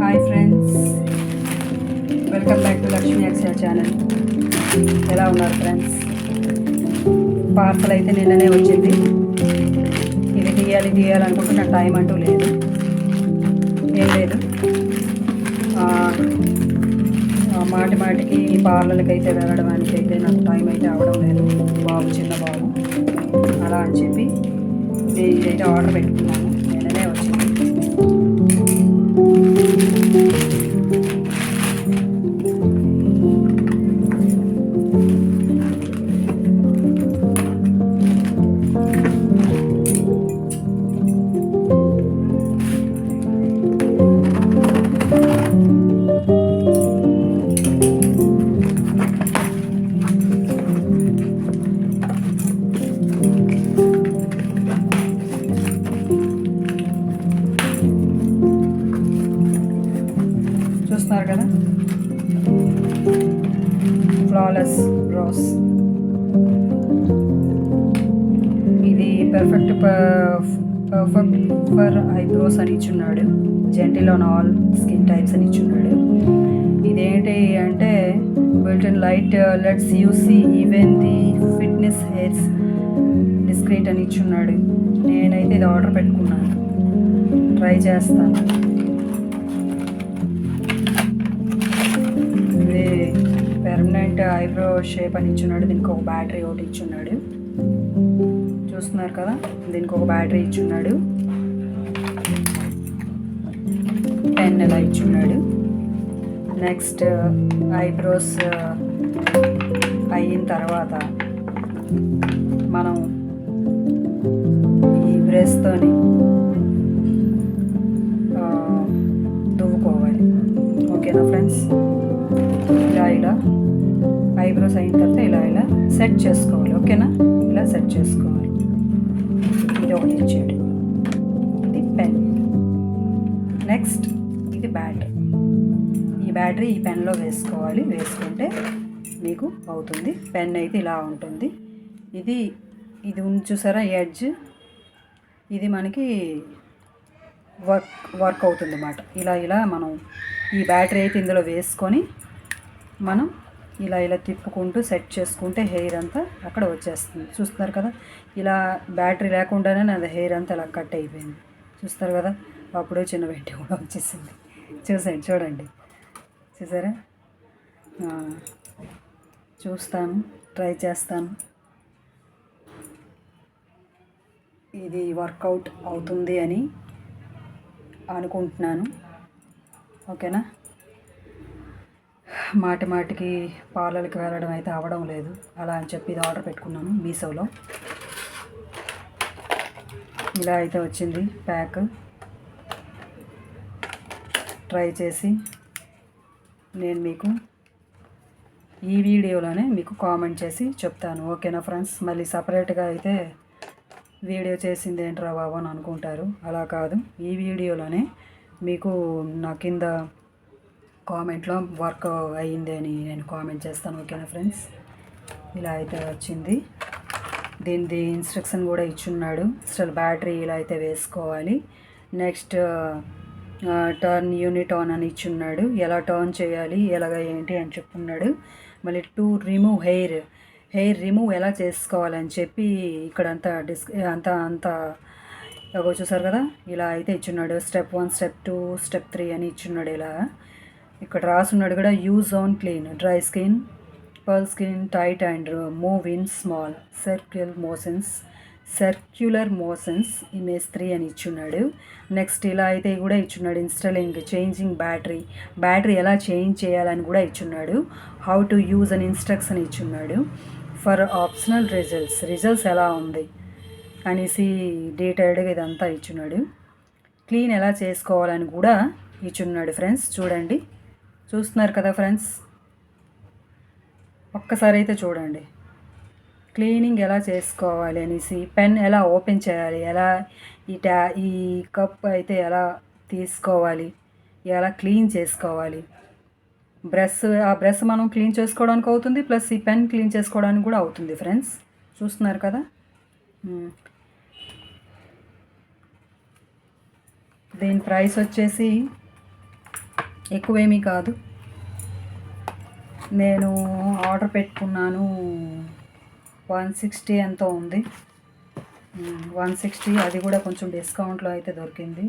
Hi friends, welcome back to Lakshmi Akshaya channel. ఎలా ఉన్నారు friends? Parcel అయితే నిన్ననే వచ్చింది. ఇది తీయాలనుకుంటే నాకు టైం అంటూ లేదు, ఏం లేదు. మాటికి పార్లర్కి అయితే వెళ్ళడానికి అయితే నాకు టైం అయితే అవ్వడం లేదు. బాబు చిన్న బాబు అలా అని చెప్పి ఇదైతే ఆర్డర్ పెట్టుకున్నాను. నిన్ననే వచ్చింది. చూస్తున్నారు కదా, ఫ్లాలెస్ బ్రోస్. ఇది పర్ఫెక్ట్ ఫర్ ఐబ్రోస్ అని ఇచ్చున్నాడు. Gentle on all skin types అని ఇచ్చున్నాడు. ఇదేంటి అంటే built in light lets you see even the finest hairs discreet అని ఇచ్చున్నాడు. నేనైతే ఇది ఆర్డర్ పెట్టుకున్నాను, ట్రై చేస్తాను. ఇది పెర్మనెంట్ ఐబ్రో షేప్ అని ఇచ్చున్నాడు. దీనికి ఒక బ్యాటరీ ఒకటి ఇచ్చున్నాడు. చూస్తున్నారు కదా, దీనికి ఒక బ్యాటరీ ఇచ్చున్నాడు. పెన్ ఎలా ఇచ్చున్నాడు. నెక్స్ట్ ఐబ్రోస్ అయిన తర్వాత మనం ఈ బ్రష్తోని దువ్వుకోవాలి. ఓకేనా ఫ్రెండ్స్? ఇలా ఐబ్రోస్ అయిన తర్వాత ఇలా సెట్ చేసుకోవాలి. ఓకేనా? ఇలా సెట్ చేసుకోవాలి. ఇది ఒకటి ఇచ్చాడు. ఇది పెన్. నెక్స్ట్ ఇది బ్యాటరీ. ఈ బ్యాటరీ ఈ పెన్లో వేసుకోవాలి. వేసుకుంటే మీకు అవుతుంది. పెన్ అయితే ఇలా ఉంటుంది. ఇది చూసారా ఎడ్జ్, ఇది మనకి వర్క్ అవుతుంది అన్నమాట. ఇలా మనం ఈ బ్యాటరీ అయితే ఇందులో వేసుకొని మనం ఇలా తిప్పుకుంటూ సెట్ చేసుకుంటే హెయిర్ అంతా అక్కడ వచ్చేస్తుంది. చూస్తున్నారు కదా, ఇలా బ్యాటరీ లేకుండానే నాది హెయిర్ అంతా ఇలా కట్ అయిపోయింది. చూస్తారు కదా, అప్పుడే చిన్న వెంట కూడా వచ్చేసింది. చూడండి, చూసారా? చూస్తాను, ట్రై చేస్తాను. ఇది వర్కౌట్ అవుతుంది అని అనుకుంటున్నాను. ఓకేనా? మాటికి పార్లర్కి వెళ్ళడం అయితే అవ్వడం లేదు. అలా అని చెప్పి ఇది ఆర్డర్ పెట్టుకున్నాను మీషోలో. ఇలా అయితే వచ్చింది ప్యాక్. ట్రై చేసి నేను మీకు ఈ వీడియోలోనే మీకు కామెంట్ చేసి చెప్తాను. ఓకేనా ఫ్రెండ్స్? మళ్ళీ సపరేట్గా అయితే వీడియో చేసింది ఏంట్రా బాబు అని అనుకుంటారు. అలా కాదు, ఈ వీడియోలోనే మీకు నా కింద కామెంట్లో వర్క్ అయ్యింది అని నేను కామెంట్ చేస్తాను. ఓకేనా ఫ్రెండ్స్? ఇలా అయితే వచ్చింది. దీనిది ఇన్స్ట్రక్షన్ కూడా ఇచ్చున్నాడు. అసలు బ్యాటరీ ఇలా అయితే వేసుకోవాలి. నెక్స్ట్ టర్న్ యూనిట్ ఆన్ అని ఇచ్చున్నాడు. ఎలా టర్న్ చేయాలి, ఎలాగ ఏంటి అని చెప్పున్నాడు. మళ్ళీ టు రిమూవ్ హెయిర్ రిమూవ్ ఎలా చేసుకోవాలని చెప్పి ఇక్కడంతా అంతా చూసారు కదా, ఇలా అయితే ఇచ్చున్నాడు. స్టెప్ 1, స్టెప్ 2, స్టెప్ 3 అని ఇచ్చున్నాడు. ఇలా ఇక్కడ రాసున్నాడు కూడా, use on clean, dry skin, pearl skin, tight and move in small circular motions image 3 అని ఇచ్చున్నాడు. నెక్స్ట్ ఇలా అయితే కూడా ఇచ్చున్నాడు. ఇన్స్టాలింగ్ చేంజింగ్ బ్యాటరీ ఎలా చేంజ్ చేయాలని కూడా ఇచ్చున్నాడు. హౌ టు యూజ్ అని ఇన్స్ట్రక్షన్ ఇచ్చున్నాడు. ఫర్ ఆప్షనల్ రిజల్ట్స్ ఎలా ఉంది అనేసి డీటెయిల్డ్గా ఇదంతా ఇచ్చున్నాడు. క్లీన్ ఎలా చేసుకోవాలని కూడా ఇచ్చున్నాడు. ఫ్రెండ్స్ చూడండి, చూస్తున్నారు కదా ఫ్రెండ్స్, ఒక్కసారి అయితే చూడండి. క్లీనింగ్ ఎలా చేసుకోవాలి అనేసి, పెన్ ఎలా ఓపెన్ చేయాలి, ఎలా ఈ కప్ అయితే ఎలా తీసుకోవాలి, ఎలా క్లీన్ చేసుకోవాలి, ఆ బ్రష్ మనం క్లీన్ చేసుకోవడానికి అవుతుంది, ప్లస్ ఈ పెన్ క్లీన్ చేసుకోవడానికి కూడా అవుతుంది. ఫ్రెండ్స్ చూస్తున్నారు కదా. దీని ప్రైస్ వచ్చేసి ఎక్కువేమీ కాదు. నేను ఆర్డర్ పెట్టుకున్నాను 160 ఎంతో ఉంది. 160, అది కూడా కొంచెం డిస్కౌంట్లో అయితే దొరికింది.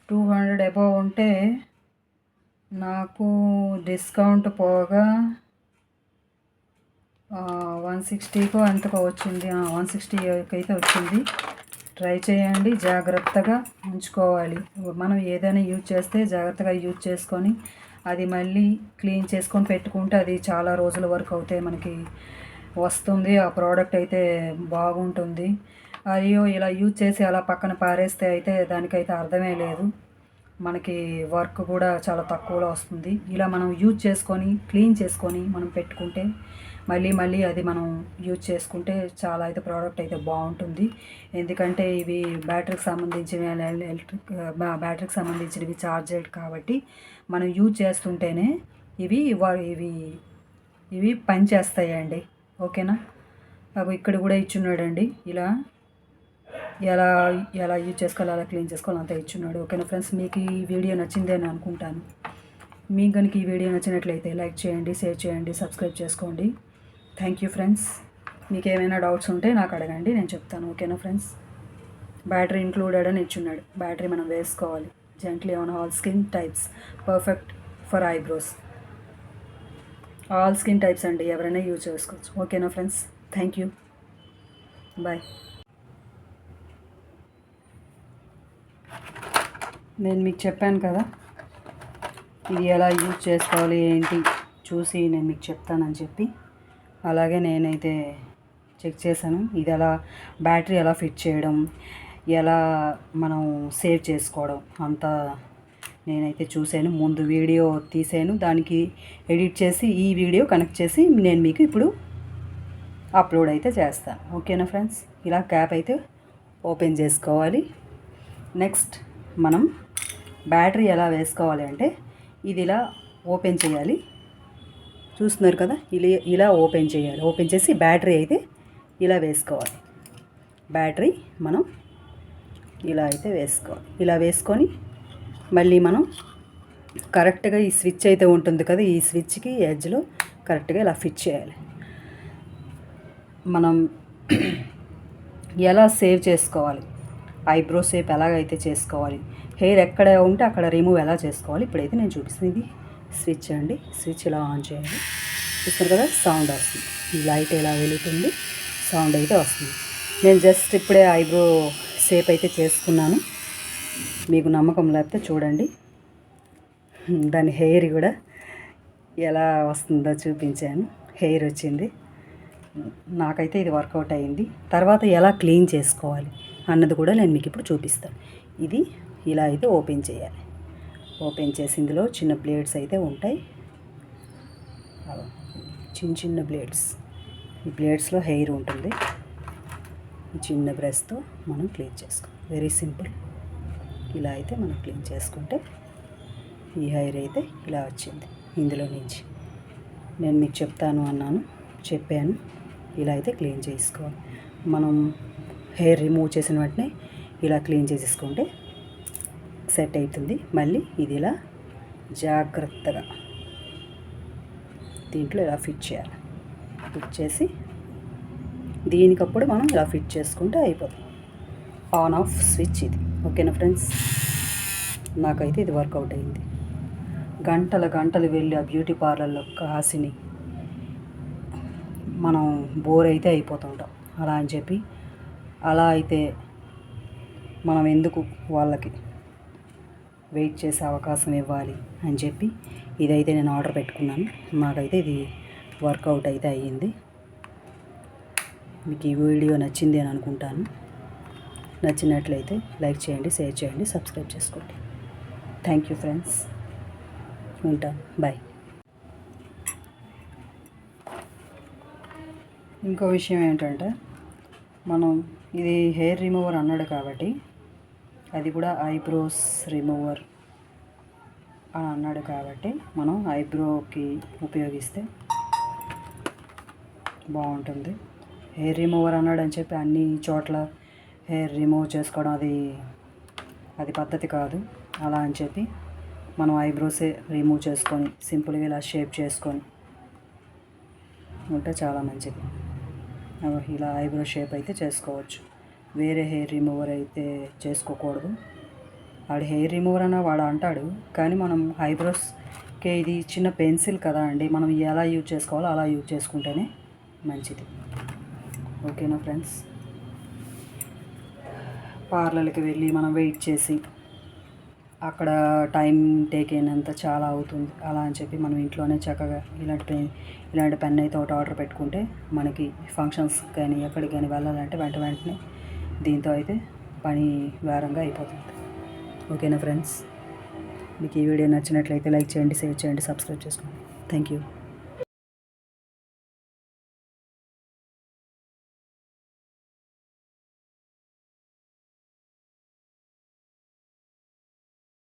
200 అబోవ్ ఉంటే నాకు డిస్కౌంట్ పోగా 160కో ఎంతకో వచ్చింది. 160 అయితే వచ్చింది. ట్రై చేయండి, జాగ్రత్తగా ఉంచుకోవాలి. మనం ఏదైనా యూజ్ చేస్తే జాగ్రత్తగా యూజ్ చేసుకొని అది మళ్ళీ క్లీన్ చేసుకొని పెట్టుకుంటే అది చాలా రోజుల వరకు అయితే మనకి వస్తుంది. ఆ ప్రోడక్ట్ అయితే బాగుంటుంది. అయ్యో ఇలా యూజ్ చేసి అలా పక్కన పారేస్తే అయితే దానికైతే అర్థమే లేదు. మనకి వర్క్ కూడా చాలా తక్కువలో వస్తుంది. ఇలా మనం యూజ్ చేసుకొని క్లీన్ చేసుకొని మనం పెట్టుకుంటే మళ్ళీ అది మనం యూజ్ చేసుకుంటే చాలా అయితే ప్రోడక్ట్ అయితే బాగుంటుంది. ఎందుకంటే ఇవి బ్యాటరీకి సంబంధించినవి చార్జెడ్ కాబట్టి మనం యూజ్ చేస్తుంటేనే ఇవి ఇవి పని చేస్తాయండి. ఓకేనా? అవి ఇక్కడ కూడా ఇచ్చున్నాడండి. ఇలా ఎలా ఎలా యూజ్ చేసుకోవాలి, ఎలా క్లీన్ చేసుకోవాలి అంతా ఇచ్చున్నాడు. ఓకేనా ఫ్రెండ్స్, మీకు ఈ వీడియో నచ్చింది అని అనుకుంటాను. మీకు కనుక ఈ వీడియో నచ్చినట్లయితే లైక్ చేయండి, షేర్ చేయండి, సబ్స్క్రైబ్ చేసుకోండి. Thank you friends. మీకు ఏమైనా డౌట్స్ ఉంటే నాకు అడగండి, నేను చెప్తాను. ఓకేనా ఫ్రెండ్స్? బ్యాటరీ ఇంక్లూడెడ్ అని ఇచ్చున్నాడు. బ్యాటరీ మనం వేసుకోవాలి. Gently on all skin types, perfect for eyebrows. All skin types అండి, ఎవరైనా యూజ్ చేసుకోవచ్చు. ఓకేనా ఫ్రెండ్స్? Thank you, bye. నేను మీకు చెప్పాను కదా, ఇది ఎలా యూజ్ చేసుకోవాలి ఏంటి చూసి నేను మీకు చెప్తానని చెప్పి, అలాగే నేనైతే చెక్ చేశాను. ఇది ఎలా బ్యాటరీ ఎలా ఫిట్ చేయడం, ఎలా మనం సేవ్ చేసుకోవడం అంతా నేనైతే చూశాను. ముందు వీడియో తీసాను, దానికి ఎడిట్ చేసి ఈ వీడియో కనెక్ట్ చేసి నేను మీకు ఇప్పుడు అప్లోడ్ అయితే చేస్తాను. ఓకేనా ఫ్రెండ్స్? ఇలా క్యాప్ అయితే ఓపెన్ చేసుకోవాలి. నెక్స్ట్ మనం బ్యాటరీ ఎలా వేసుకోవాలి అంటే ఇది ఇలా ఓపెన్ చేయాలి. చూస్తున్నారు కదా, ఇలా ఓపెన్ చేయాలి. ఓపెన్ చేసి బ్యాటరీ అయితే ఇలా వేసుకోవాలి. బ్యాటరీ మనం ఇలా అయితే వేసుకోవాలి. ఇలా వేసుకొని మళ్ళీ మనం కరెక్ట్గా ఈ స్విచ్ అయితే ఉంటుంది కదా, ఈ స్విచ్కి ఎడ్జ్లో కరెక్ట్గా ఇలా ఫిట్ చేయాలి. మనం ఎలా సేవ్ చేసుకోవాలి, ఐబ్రో షేప్ ఎలాగైతే చేసుకోవాలి, హెయిర్ ఎక్కడ ఉంటే అక్కడ రిమూవ్ ఎలా చేసుకోవాలి ఇప్పుడైతే నేను చూపిస్తుంది. ఇది స్విచ్ అండి. స్విచ్ ఇలా ఆన్ చేయాలి. చూస్తారు కదా, సౌండ్ వస్తుంది. ఈ లైట్ ఎలా వెలుగుతుంది, సౌండ్ అయితే వస్తుంది. నేను జస్ట్ ఇప్పుడే ఐబ్రో షేప్ అయితే చేసుకున్నాను. మీకు నమ్మకం లేకపోతే చూడండి, దాని హెయిర్ కూడా ఎలా వస్తుందో చూపించాను. హెయిర్ వచ్చింది. నాకైతే ఇది వర్కౌట్ అయింది. తర్వాత ఎలా క్లీన్ చేసుకోవాలి అన్నది కూడా నేను మీకు ఇప్పుడు చూపిస్తాను. ఇది ఇలా అయితే ఓపెన్ చేయాలి. ఓపెన్ చేసి ఇందులో చిన్న బ్లేడ్స్ అయితే ఉంటాయి, చిన్న బ్లేడ్స్. ఈ బ్లేడ్స్లో హెయిర్ ఉంటుంది. ఈ చిన్న బ్రష్తో మనం క్లీన్ చేసుకోవాలి. Very simple. ఇలా అయితే మనం క్లీన్ చేసుకుంటే ఈ హెయిర్ అయితే ఇలా వచ్చింది. ఇందులో నుంచి నేను మీకు చెప్పాను. ఇలా అయితే క్లీన్ చేసుకోవాలి. మనం హెయిర్ రిమూవ్ చేసిన వెంటనే ఇలా క్లీన్ చేసేసుకుంటే సెట్ అవుతుంది. మళ్ళీ ఇది ఇలా జాగ్రత్తగా దీంట్లో ఇలా ఫిట్ చేయాలి. ఫిట్ చేసి దీనికప్పుడు మనం ఇలా ఫిట్ చేసుకుంటే అయిపోతుంది. ఆన్ ఆఫ్ స్విచ్ ఇది. ఓకేనా ఫ్రెండ్స్? నాకైతే ఇది వర్కౌట్ అయింది. గంటలు వెళ్ళి ఆ బ్యూటీ పార్లర్లో కాసిని మనం బోర్ అయితే అయిపోతుంటాం. అలా అని చెప్పి అలా అయితే మనం ఎందుకు వాళ్ళకి వెయిట్ చేసే అవకాశం ఇవ్వాలి అని చెప్పి ఇదైతే నేను ఆర్డర్ పెట్టుకున్నాను. నాకైతే ఇది వర్కౌట్ అయితే అయ్యింది. మీకు ఈ వీడియో నచ్చింది అని అనుకుంటాను. నచ్చినట్లయితే లైక్ చేయండి, షేర్ చేయండి, సబ్స్క్రైబ్ చేసుకోండి. Thank you friends. ఉంటాను, బాయ్. ఇంకో విషయం ఏంటంటే, మనం ఇది హెయిర్ రిమూవర్ అన్నాడు కాబట్టి అది కూడా ఐబ్రోస్ రిమూవర్ అని అన్నాడు కాబట్టి మనం ఐబ్రోకి ఉపయోగిస్తే బాగుంటుంది. హెయిర్ రిమూవర్ అన్నాడు అని చెప్పి అన్ని చోట్ల హెయిర్ రిమూవ్ చేసుకోవడం అది పద్ధతి కాదు. అలా అని చెప్పి మనం ఐబ్రోసే రిమూవ్ చేసుకొని సింపుల్గా ఇలా షేప్ చేసుకొని ఉంటే చాలా మంచిది. ఇలా ఐబ్రో షేప్ అయితే చేసుకోవచ్చు. వేరే హెయిర్ రిమూవర్ అయితే చేసుకోకూడదు. వాడు హెయిర్ రిమూవర్ అన్న వాడు అంటాడు, కానీ మనం ఐబ్రోస్కి ఇది చిన్న పెన్సిల్ కదా అండి, మనం ఎలా యూజ్ చేసుకోవాలో అలా యూజ్ చేసుకుంటేనే మంచిది. ఓకేనా ఫ్రెండ్స్? పార్లర్కి వెళ్ళి మనం వెయిట్ చేసి అక్కడ టైం టేక్ అయినంత చాలా అవుతుంది. అలా అని చెప్పి మనం ఇంట్లోనే చక్కగా ఇలాంటి పెన్ అయితే ఒకటి ఆర్డర్ పెట్టుకుంటే మనకి ఫంక్షన్స్ కానీ ఎక్కడికి కానీ వెళ్ళాలంటే వెంటనే దీంతో అయితే పని వేరంగా అయిపోతుంది. ఓకేనా ఫ్రెండ్స్? మీకు ఈ వీడియో నచ్చినట్లయితే లైక్ చేయండి, షేర్ చేయండి, సబ్స్క్రైబ్ చేసుకోండి. Thank you.